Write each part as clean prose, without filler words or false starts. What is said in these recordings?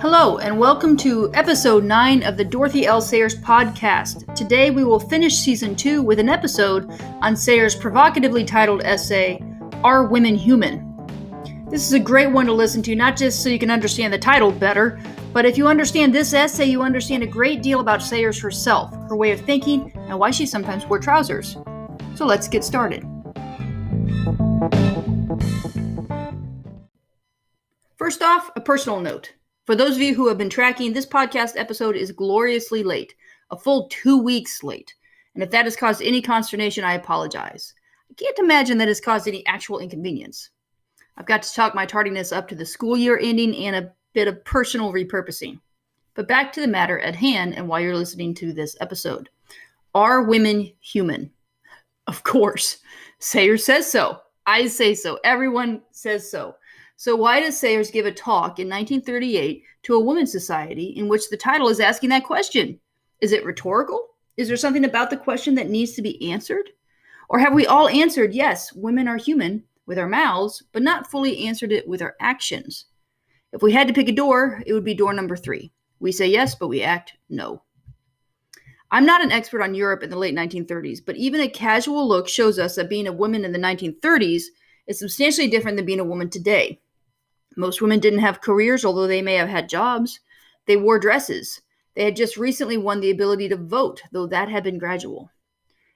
Hello, and welcome to episode 9 of the Dorothy L. Sayers podcast. Today we will finish season 2 with an episode on Sayers' provocatively titled essay, Are Women Human? This is a great one to listen to, not just so you can understand the title better, but if you understand this essay, you understand a great deal about Sayers herself, her way of thinking, and why she sometimes wore trousers. So let's get started. First off, a personal note. For those of you who have been tracking, this podcast episode is gloriously late, a full 2 weeks late. And if that has caused any consternation, I apologize. I can't imagine that has caused any actual inconvenience. I've got to chalk my tardiness up to the school year ending and a bit of personal repurposing. But back to the matter at hand and why you're listening to this episode. Are women human? Of course. Sayers says so. I say so. Everyone says so. So why does Sayers give a talk in 1938 to a women's society in which the title is asking that question? Is it rhetorical? Is there something about the question that needs to be answered? Or have we all answered, yes, women are human with our mouths, but not fully answered it with our actions? If we had to pick a door, it would be door number 3. We say yes, but we act no. I'm not an expert on Europe in the late 1930s, but even a casual look shows us that being a woman in the 1930s is substantially different than being a woman today. Most women didn't have careers, although they may have had jobs. They wore dresses. They had just recently won the ability to vote, though that had been gradual.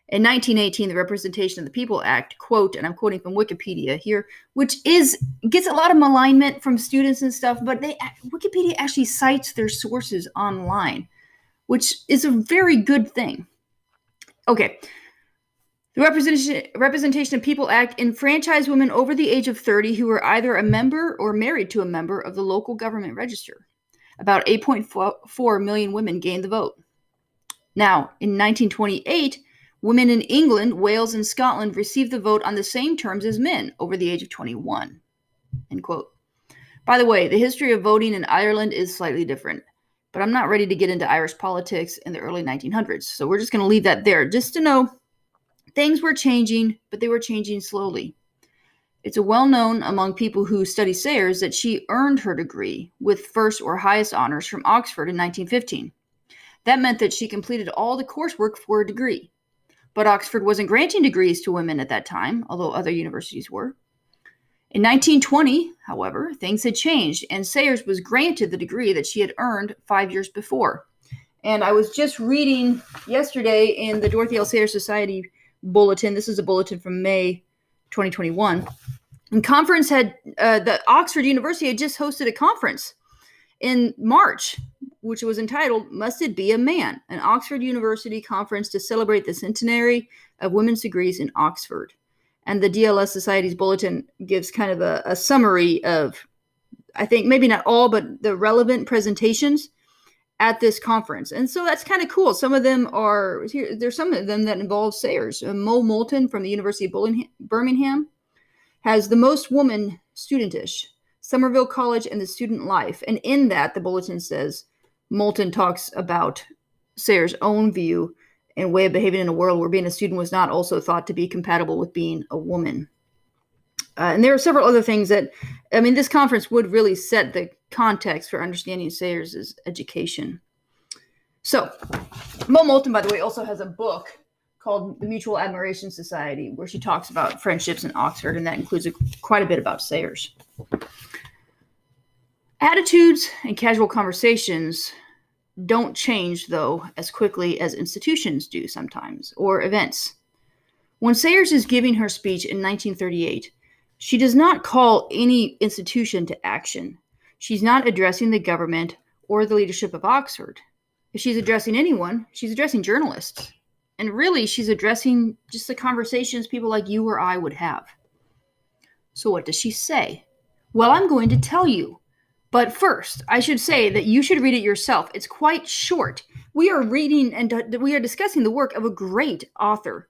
In 1918, the Representation of the People Act, quote, and I'm quoting from Wikipedia here, which gets a lot of malignment from students and stuff, but Wikipedia actually cites their sources online, which is a very good thing. Okay. The Representation of People Act enfranchised women over the age of 30 who were either a member or married to a member of the local government register. About 8.4 million women gained the vote. Now, in 1928, women in England, Wales, and Scotland received the vote on the same terms as men over the age of 21. End quote. By the way, the history of voting in Ireland is slightly different, but I'm not ready to get into Irish politics in the early 1900s, so we're just going to leave that there, just to know things were changing, but they were changing slowly. It's well known among people who study Sayers that she earned her degree with first or highest honors from Oxford in 1915. That meant that she completed all the coursework for a degree. But Oxford wasn't granting degrees to women at that time, although other universities were. In 1920, however, things had changed, and Sayers was granted the degree that she had earned 5 years before. And I was just reading yesterday in the Dorothy L. Sayers Society bulletin. This is a bulletin from May 2021. And the Oxford University had just hosted a conference in March, which was entitled, Must It Be a Man? An Oxford University conference to celebrate the centenary of women's degrees in Oxford. And the DLS Society's bulletin gives kind of a summary of, I think, maybe not all, but the relevant presentations at this conference. And so that's kind of cool. Some of them there's some of them that involve Sayers. Mo Moulton from the University of Birmingham has the most woman studentish, Somerville College and the Student Life. And in that, the bulletin says, Moulton talks about Sayers' own view and way of behaving in a world where being a student was not also thought to be compatible with being a woman. And there are several other things this conference would really set the context for understanding Sayers' education. So, Mo Moulton, by the way, also has a book called The Mutual Admiration Society, where she talks about friendships in Oxford, and that includes quite a bit about Sayers. Attitudes and casual conversations don't change, though, as quickly as institutions do sometimes, or events. When Sayers is giving her speech in 1938, she does not call any institution to action. She's not addressing the government or the leadership of Oxford. If she's addressing anyone, she's addressing journalists. And really, she's addressing just the conversations people like you or I would have. So what does she say? Well, I'm going to tell you. But first, I should say that you should read it yourself. It's quite short. We are reading and we are discussing the work of a great author.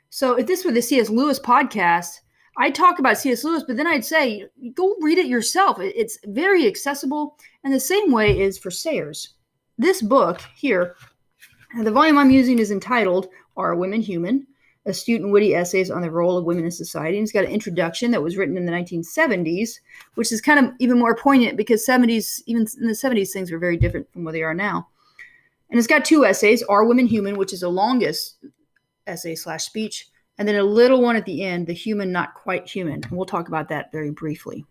So if this were the C.S. Lewis podcast, I'd talk about C.S. Lewis, but then I'd say, go read it yourself. It's very accessible, and the same way is for Sayers. This book here, the volume I'm using is entitled, Are Women Human? astute and witty essays on the role of women in society. And it's got an introduction that was written in the 1970s, which is kind of even more poignant because even in the 70s, things were very different from what they are now. And it's got 2 essays, Are Women Human, which is the longest essay/speech, and then a little one at the end, The Human Not Quite Human. And we'll talk about that very briefly.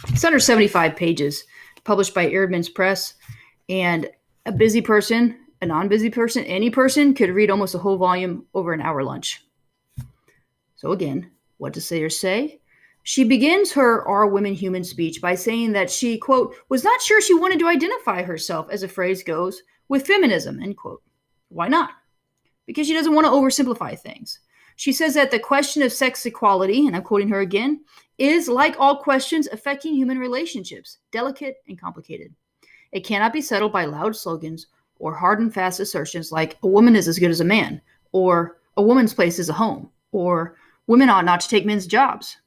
It's under 75 pages, published by Eerdmans Press, and a busy person, a non-busy person, any person could read almost a whole volume over an hour lunch. So again, what does Sayers say? She begins her Are Women Human speech by saying that she, quote, was not sure she wanted to identify herself, as the phrase goes, with feminism, end quote. Why not? Because she doesn't want to oversimplify things. She says that the question of sex equality, and I'm quoting her again, is, like all questions affecting human relationships, delicate and complicated. It cannot be settled by loud slogans or hard and fast assertions like a woman is as good as a man, or a woman's place is a home, or women ought not to take men's jobs.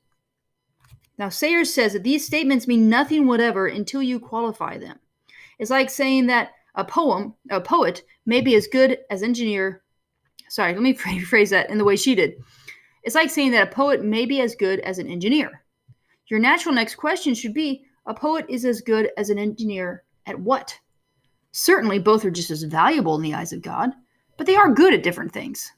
Now, Sayers says that these statements mean nothing whatever until you qualify them. It's like saying that a poet may be as good as engineer. Sorry, let me rephrase that in the way she did. It's like saying that a poet may be as good as an engineer. Your natural next question should be, a poet is as good as an engineer at what? Certainly, both are just as valuable in the eyes of God, but they are good at different things.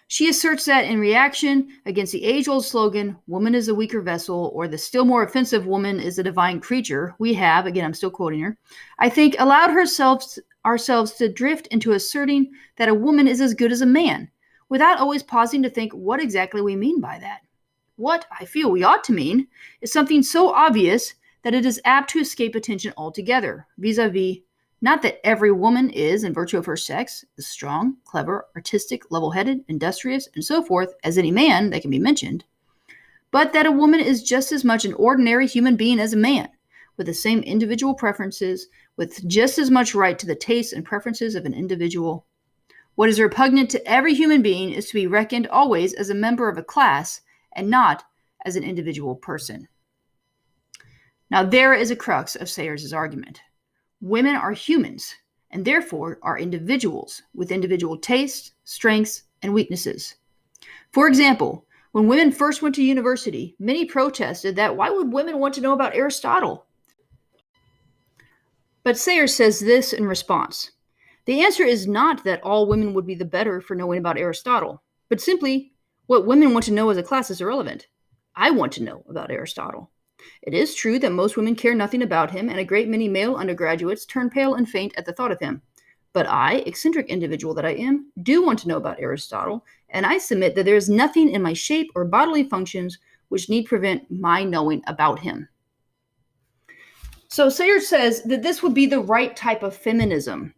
She asserts that in reaction against the age-old slogan, woman is a weaker vessel, or the still more offensive woman is a divine creature, we have, again, I'm still quoting her, I think, allowed ourselves to drift into asserting that a woman is as good as a man, without always pausing to think what exactly we mean by that. What I feel we ought to mean is something so obvious that it is apt to escape attention altogether, vis-a-vis not that every woman is, in virtue of her sex, as strong, clever, artistic, level-headed, industrious, and so forth as any man that can be mentioned, but that a woman is just as much an ordinary human being as a man, with the same individual preferences, with just as much right to the tastes and preferences of an individual. What is repugnant to every human being is to be reckoned always as a member of a class and not as an individual person. Now, there is a crux of Sayers' argument. Women are humans, and therefore are individuals with individual tastes, strengths, and weaknesses. For example, when women first went to university, many protested that why would women want to know about Aristotle? But Sayers says this in response. The answer is not that all women would be the better for knowing about Aristotle, but simply what women want to know as a class is irrelevant. I want to know about Aristotle. It is true that most women care nothing about him, and a great many male undergraduates turn pale and faint at the thought of him. But I, eccentric individual that I am, do want to know about Aristotle, and I submit that there is nothing in my shape or bodily functions which need prevent my knowing about him. So Sayers says that this would be the right type of feminism.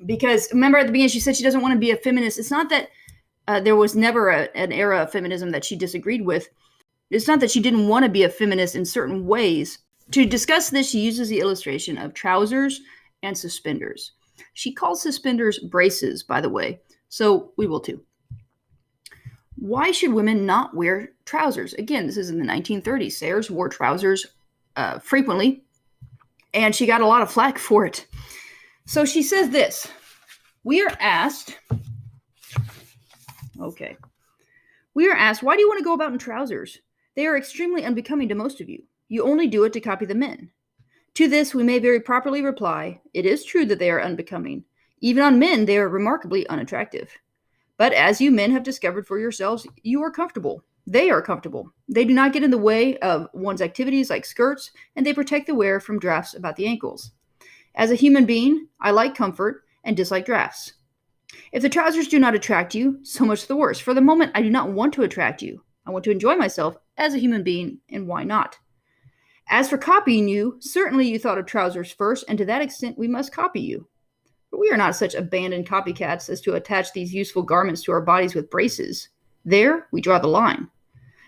Because remember at the beginning she said she doesn't want to be a feminist. It's not that there was never an era of feminism that she disagreed with. It's not that she didn't want to be a feminist in certain ways. To discuss this, she uses the illustration of trousers and suspenders. She calls suspenders braces, by the way, so we will too. Why should women not wear trousers? Again, this is in the 1930s. Sayers wore trousers frequently, and she got a lot of flack for it. So she says this. We are asked, why do you want to go about in trousers? They are extremely unbecoming to most of you. You only do it to copy the men. To this we may very properly reply, it is true that they are unbecoming. Even on men they are remarkably unattractive. But as you men have discovered for yourselves, you are comfortable. They are comfortable. They do not get in the way of one's activities like skirts, and they protect the wearer from drafts about the ankles. As a human being, I like comfort and dislike drafts. If the trousers do not attract you, so much the worse. For the moment, I do not want to attract you. I want to enjoy myself as a human being, and why not? As for copying you, certainly you thought of trousers first, and to that extent we must copy you. But we are not such abandoned copycats as to attach these useful garments to our bodies with braces. There, we draw the line.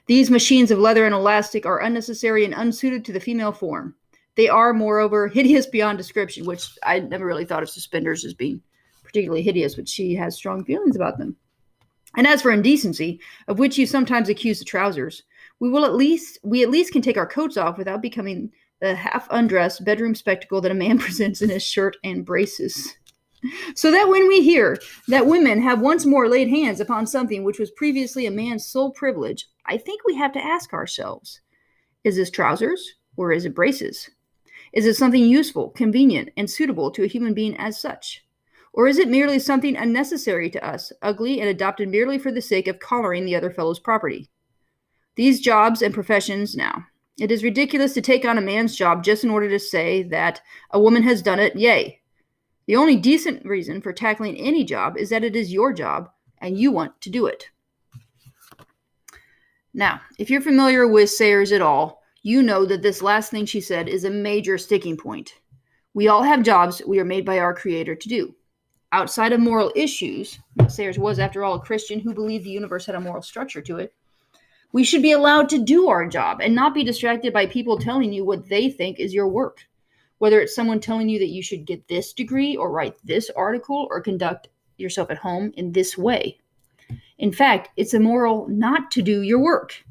These machines of leather and elastic are unnecessary and unsuited to the female form. They are, moreover, hideous beyond description, which I never really thought of suspenders as being particularly hideous, but she has strong feelings about them. And as for indecency, of which you sometimes accuse the trousers, we at least can take our coats off without becoming the half-undressed bedroom spectacle that a man presents in his shirt and braces. So that when we hear that women have once more laid hands upon something which was previously a man's sole privilege, I think we have to ask ourselves, is this trousers or is it braces? Is it something useful, convenient, and suitable to a human being as such? Or is it merely something unnecessary to us, ugly, and adopted merely for the sake of collaring the other fellow's property? These jobs and professions now. It is ridiculous to take on a man's job just in order to say that a woman has done it, yay. The only decent reason for tackling any job is that it is your job and you want to do it. Now, if you're familiar with Sayers at all, you know that this last thing she said is a major sticking point. We all have jobs we are made by our Creator to do. Outside of moral issues, Sayers was, after all, a Christian who believed the universe had a moral structure to it, we should be allowed to do our job and not be distracted by people telling you what they think is your work. Whether it's someone telling you that you should get this degree or write this article or conduct yourself at home in this way. In fact, it's immoral not to do your work.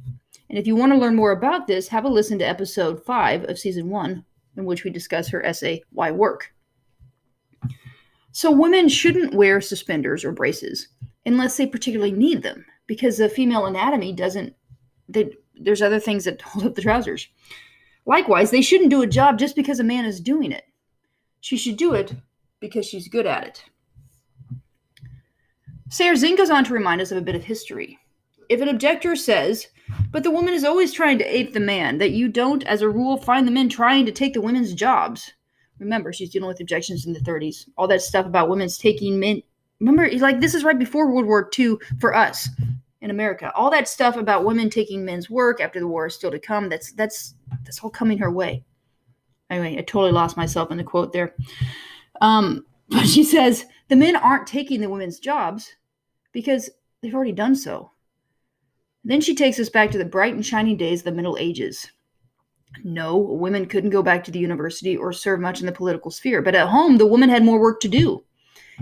And if you want to learn more about this, have a listen to episode 5 of season 1, in which we discuss her essay, Why Work? So women shouldn't wear suspenders or braces unless they particularly need them, because the female anatomy there's other things that hold up the trousers. Likewise, they shouldn't do a job just because a man is doing it. She should do it because she's good at it. Sayers then goes on to remind us of a bit of history. If an objector says, but the woman is always trying to ape the man, that you don't, as a rule, find the men trying to take the women's jobs. Remember, she's dealing with objections in the 30s. All that stuff about women's taking men. Remember, this is right before World War II for us in America. All that stuff about women taking men's work after the war is still to come. That's all coming her way. Anyway, I totally lost myself in the quote there. But she says, the men aren't taking the women's jobs because they've already done so. Then she takes us back to the bright and shining days of the Middle Ages. No, women couldn't go back to the university or serve much in the political sphere, but at home, the woman had more work to do.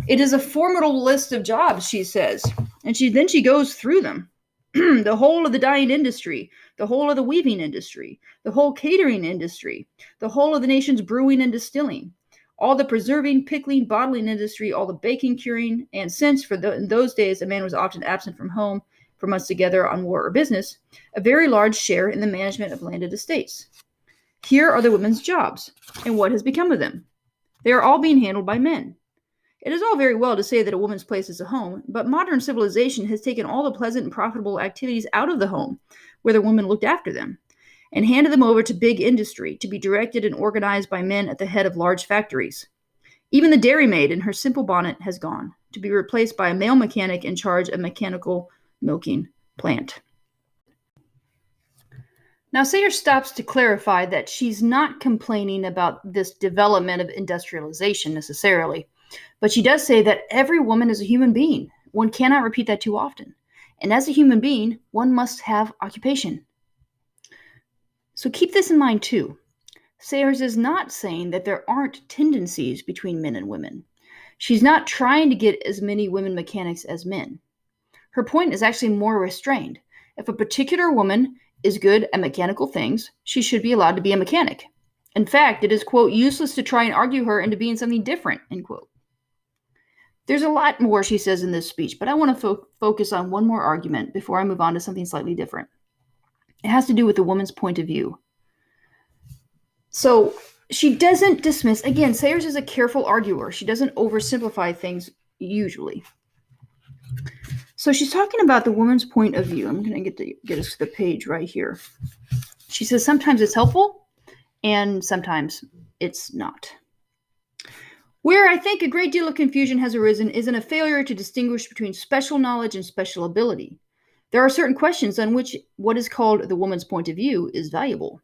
It is a formidable list of jobs, she says, and then she goes through them. The whole of the dyeing industry, the whole of the weaving industry, the whole catering industry, the whole of the nation's brewing and distilling, all the preserving, pickling, bottling industry, all the baking, curing, and since in those days a man was often absent from home for months together on war or business, a very large share in the management of landed estates. Here are the women's jobs, and what has become of them? They are all being handled by men. It is all very well to say that a woman's place is a home, but modern civilization has taken all the pleasant and profitable activities out of the home, where the women looked after them, and handed them over to big industry to be directed and organized by men at the head of large factories. Even the dairymaid in her simple bonnet has gone, to be replaced by a male mechanic in charge of mechanical milking plant. Now, Sayers stops to clarify that she's not complaining about this development of industrialization necessarily, but she does say that every woman is a human being. One cannot repeat that too often. And as a human being, one must have occupation. So keep this in mind too. Sayers is not saying that there aren't tendencies between men and women. She's not trying to get as many women mechanics as men. Her point is actually more restrained. If a particular woman is good at mechanical things, she should be allowed to be a mechanic. In fact, it is, quote, useless to try and argue her into being something different, end quote. There's a lot more she says in this speech, but I want to focus on one more argument before I move on to something slightly different. It has to do with the woman's point of view. So she doesn't dismiss, again, Sayers is a careful arguer. She doesn't oversimplify things usually. So she's talking about the woman's point of view. I'm going to get us to the page right here. She says sometimes it's helpful and sometimes it's not. Where I think a great deal of confusion has arisen is in a failure to distinguish between special knowledge and special ability. There are certain questions on which what is called the woman's point of view is valuable,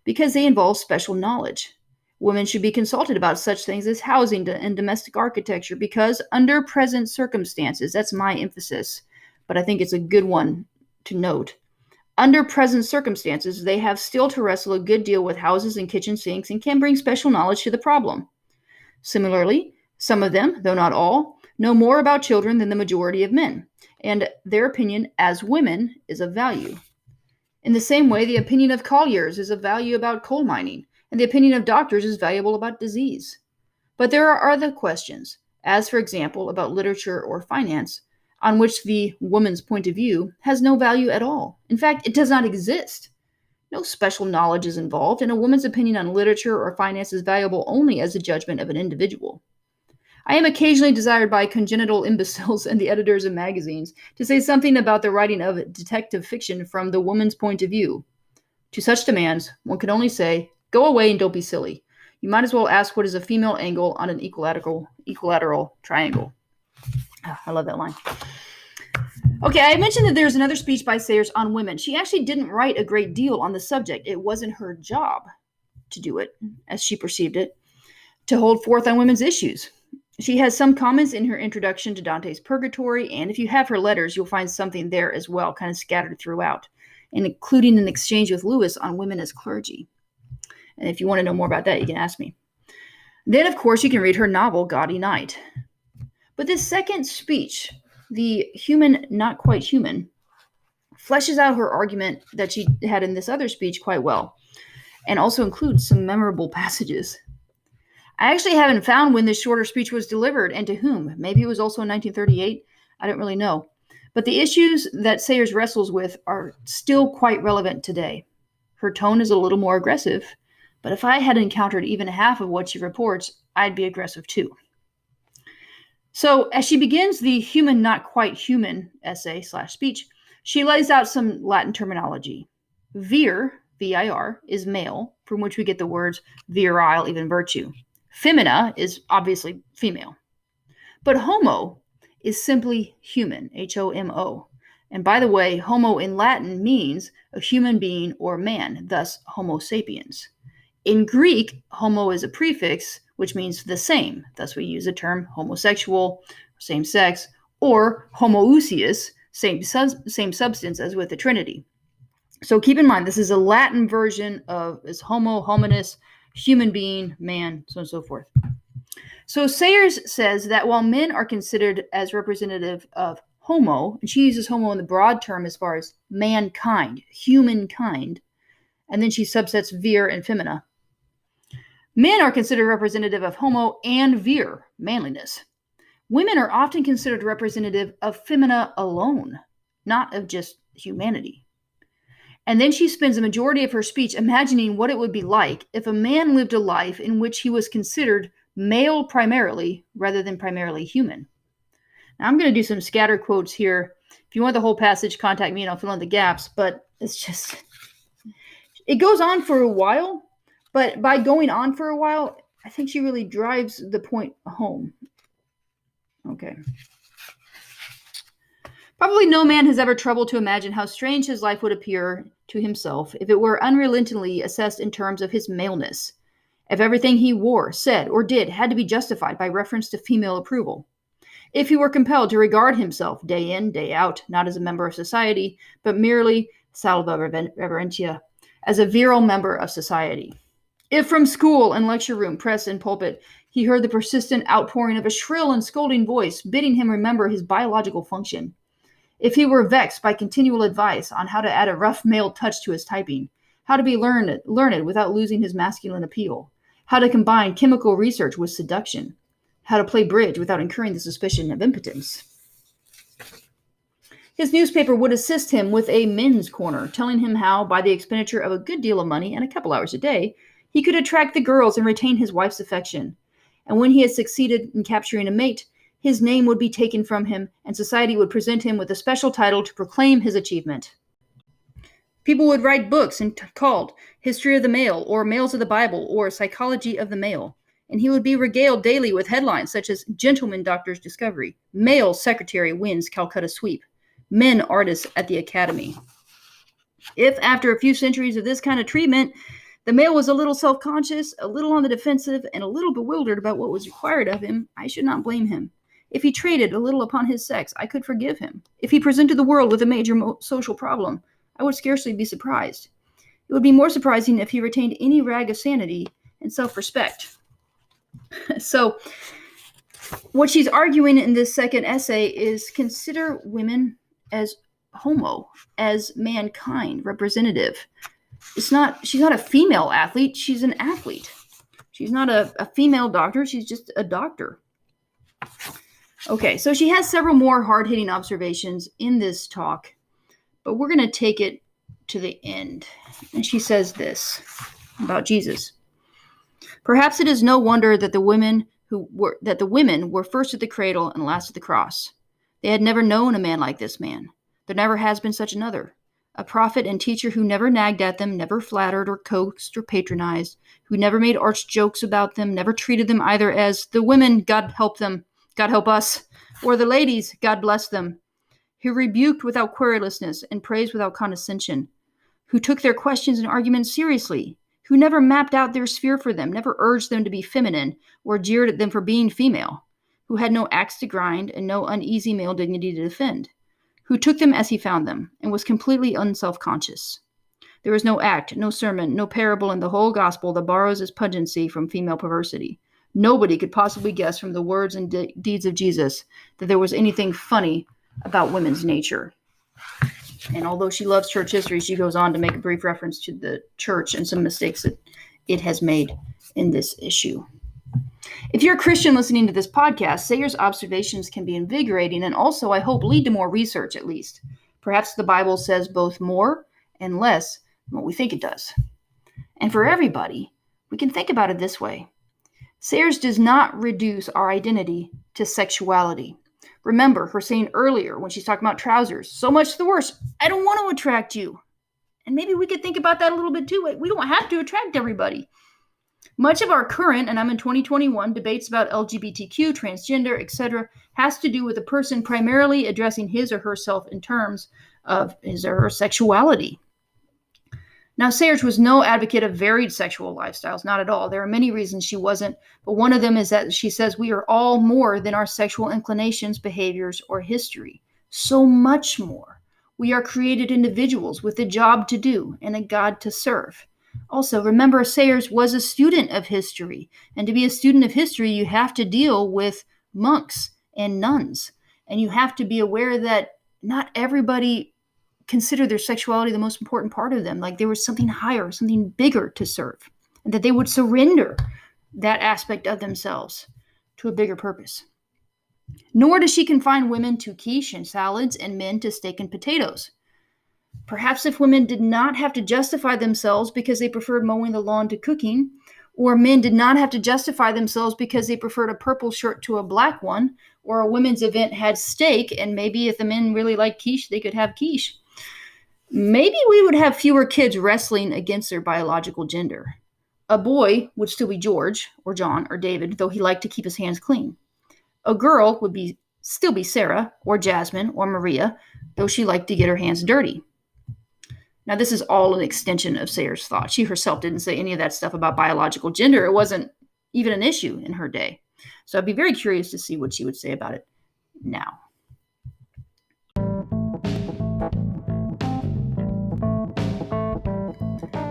because they involve special knowledge. Women should be consulted about such things as housing and domestic architecture, because under present circumstances, that's my emphasis, but I think it's a good one to note. Under present circumstances, they have still to wrestle a good deal with houses and kitchen sinks and can bring special knowledge to the problem. Similarly, some of them, though not all, know more about children than the majority of men, and their opinion as women is of value. In the same way, the opinion of colliers is of value about coal mining, and the opinion of doctors is valuable about disease. But there are other questions, as, for example, about literature or finance, on which the woman's point of view has no value at all. In fact, it does not exist. No special knowledge is involved, and a woman's opinion on literature or finance is valuable only as a judgment of an individual. I am occasionally desired by congenital imbeciles and the editors of magazines to say something about the writing of detective fiction from the woman's point of view. To such demands, one can only say, go away and don't be silly. You might as well ask what is a female angle on an equilateral triangle. Oh, I love that line. Okay, I mentioned that there's another speech by Sayers on women. She actually didn't write a great deal on the subject. It wasn't her job to do it, as she perceived it, to hold forth on women's issues. She has some comments in her introduction to Dante's Purgatory, and if you have her letters, you'll find something there as well, kind of scattered throughout, and including an exchange with Lewis on women as clergy. And if you want to know more about that, you can ask me. Then, of course, you can read her novel, Gaudy Night. But this second speech, The Human Not Quite Human, fleshes out her argument that she had in this other speech quite well, and also includes some memorable passages. I actually haven't found when this shorter speech was delivered and to whom. Maybe it was also in 1938. I don't really know. But the issues that Sayers wrestles with are still quite relevant today. Her tone is a little more aggressive, but if I had encountered even half of what she reports, I'd be aggressive too. So as she begins the Human Not Quite Human essay/speech, she lays out some Latin terminology. Vir, V-I-R, is male, from which we get the words virile, even virtue. Femina is obviously female. But homo is simply human, H-O-M-O. And by the way, homo in Latin means a human being or man, thus homo sapiens. In Greek, homo is a prefix, which means the same. Thus we use the term homosexual, same sex, or homoousios, same substance as with the Trinity. So keep in mind, this is a Latin version of is homo, hominis, human being, man, so on and so forth. So Sayers says that while men are considered as representative of homo, and she uses homo in the broad term as far as mankind, humankind, and then she subsets vir and femina. Men are considered representative of homo and vir, manliness. Women are often considered representative of femina alone, not of just humanity. And then she spends a majority of her speech imagining what it would be like if a man lived a life in which he was considered male primarily rather than primarily human. Now, I'm going to do some scatter quotes here. If you want the whole passage, contact me and I'll fill in the gaps. But it's just, it goes on for a while. But by going on for a while, I think she really drives the point home. Okay. Probably no man has ever troubled to imagine how strange his life would appear to himself if it were unrelentingly assessed in terms of his maleness, if everything he wore, said, or did had to be justified by reference to female approval, if he were compelled to regard himself day in, day out, not as a member of society, but merely, salva reverentia, as a virile member of society. If from school and lecture room, press and pulpit, he heard the persistent outpouring of a shrill and scolding voice bidding him remember his biological function, if he were vexed by continual advice on how to add a rough male touch to his typing, how to be learned without losing his masculine appeal, how to combine chemical research with seduction, how to play bridge without incurring the suspicion of impotence. His newspaper would assist him with a men's corner, telling him how, by the expenditure of a good deal of money and a couple hours a day, he could attract the girls and retain his wife's affection. And when he had succeeded in capturing a mate, his name would be taken from him, and society would present him with a special title to proclaim his achievement. People would write books called History of the Male, or Males of the Bible, or Psychology of the Male, and he would be regaled daily with headlines such as Gentleman Doctor's Discovery, Male Secretary Wins Calcutta Sweep, Men Artists at the Academy. If, after a few centuries of this kind of treatment, the male was a little self-conscious, a little on the defensive, and a little bewildered about what was required of him, I should not blame him. If he traded a little upon his sex, I could forgive him. If he presented the world with a major social problem, I would scarcely be surprised. It would be more surprising if he retained any rag of sanity and self-respect. So, what she's arguing in this second essay is consider women as homo, as mankind, representative. She's not a female athlete, she's an athlete. She's not a female doctor, she's just a doctor. Okay, so she has several more hard-hitting observations in this talk, but we're going to take it to the end. And she says this about Jesus. Perhaps it is no wonder that the women were first at the cradle and last at the cross. They had never known a man like this man. There never has been such another. A prophet and teacher who never nagged at them, never flattered or coaxed or patronized, who never made arch jokes about them, never treated them either as the women, God help them, God help us, or the ladies, God bless them, who rebuked without querulousness and praised without condescension, who took their questions and arguments seriously, who never mapped out their sphere for them, never urged them to be feminine or jeered at them for being female, who had no axe to grind and no uneasy male dignity to defend, who took them as he found them and was completely unself-conscious. There is no act, no sermon, no parable in the whole gospel that borrows its pungency from female perversity. Nobody could possibly guess from the words and deeds of Jesus that there was anything funny about women's nature. And although she loves church history, she goes on to make a brief reference to the church and some mistakes that it has made in this issue. If you're a Christian listening to this podcast, Sayers' observations can be invigorating and also, I hope, lead to more research at least. Perhaps the Bible says both more and less than what we think it does. And for everybody, we can think about it this way. Sayers does not reduce our identity to sexuality. Remember her saying earlier when she's talking about trousers, so much the worse. I don't want to attract you. And maybe we could think about that a little bit too. We don't have to attract everybody. Much of our current, and I'm in 2021, debates about LGBTQ, transgender, etc., has to do with a person primarily addressing his or herself in terms of his or her sexuality. Now, Sayers was no advocate of varied sexual lifestyles, not at all. There are many reasons she wasn't, but one of them is that she says we are all more than our sexual inclinations, behaviors, or history. So much more. We are created individuals with a job to do and a God to serve. Also, remember, Sayers was a student of history, and to be a student of history, you have to deal with monks and nuns, and you have to be aware that not everybody consider their sexuality the most important part of them. Like there was something higher, something bigger to serve, and that they would surrender that aspect of themselves to a bigger purpose. Nor does she confine women to quiche and salads and men to steak and potatoes. Perhaps if women did not have to justify themselves because they preferred mowing the lawn to cooking, or men did not have to justify themselves because they preferred a purple shirt to a black one, or a women's event had steak, and maybe if the men really liked quiche, they could have quiche. Maybe we would have fewer kids wrestling against their biological gender. A boy would still be George or John or David, though he liked to keep his hands clean. A girl would still be Sarah or Jasmine or Maria, though she liked to get her hands dirty. Now, this is all an extension of Sayers' thought. She herself didn't say any of that stuff about biological gender. It wasn't even an issue in her day. So I'd be very curious to see what she would say about it now.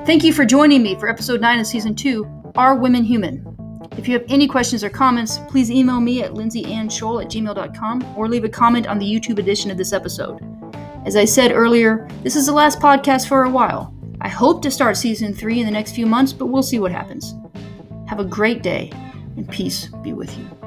Thank you for joining me for episode 9 of season 2, Are Women Human? If you have any questions or comments, please email me at lindsayannschol@gmail.com or leave a comment on the YouTube edition of this episode. As I said earlier, this is the last podcast for a while. I hope to start season 3 in the next few months, but we'll see what happens. Have a great day, and peace be with you.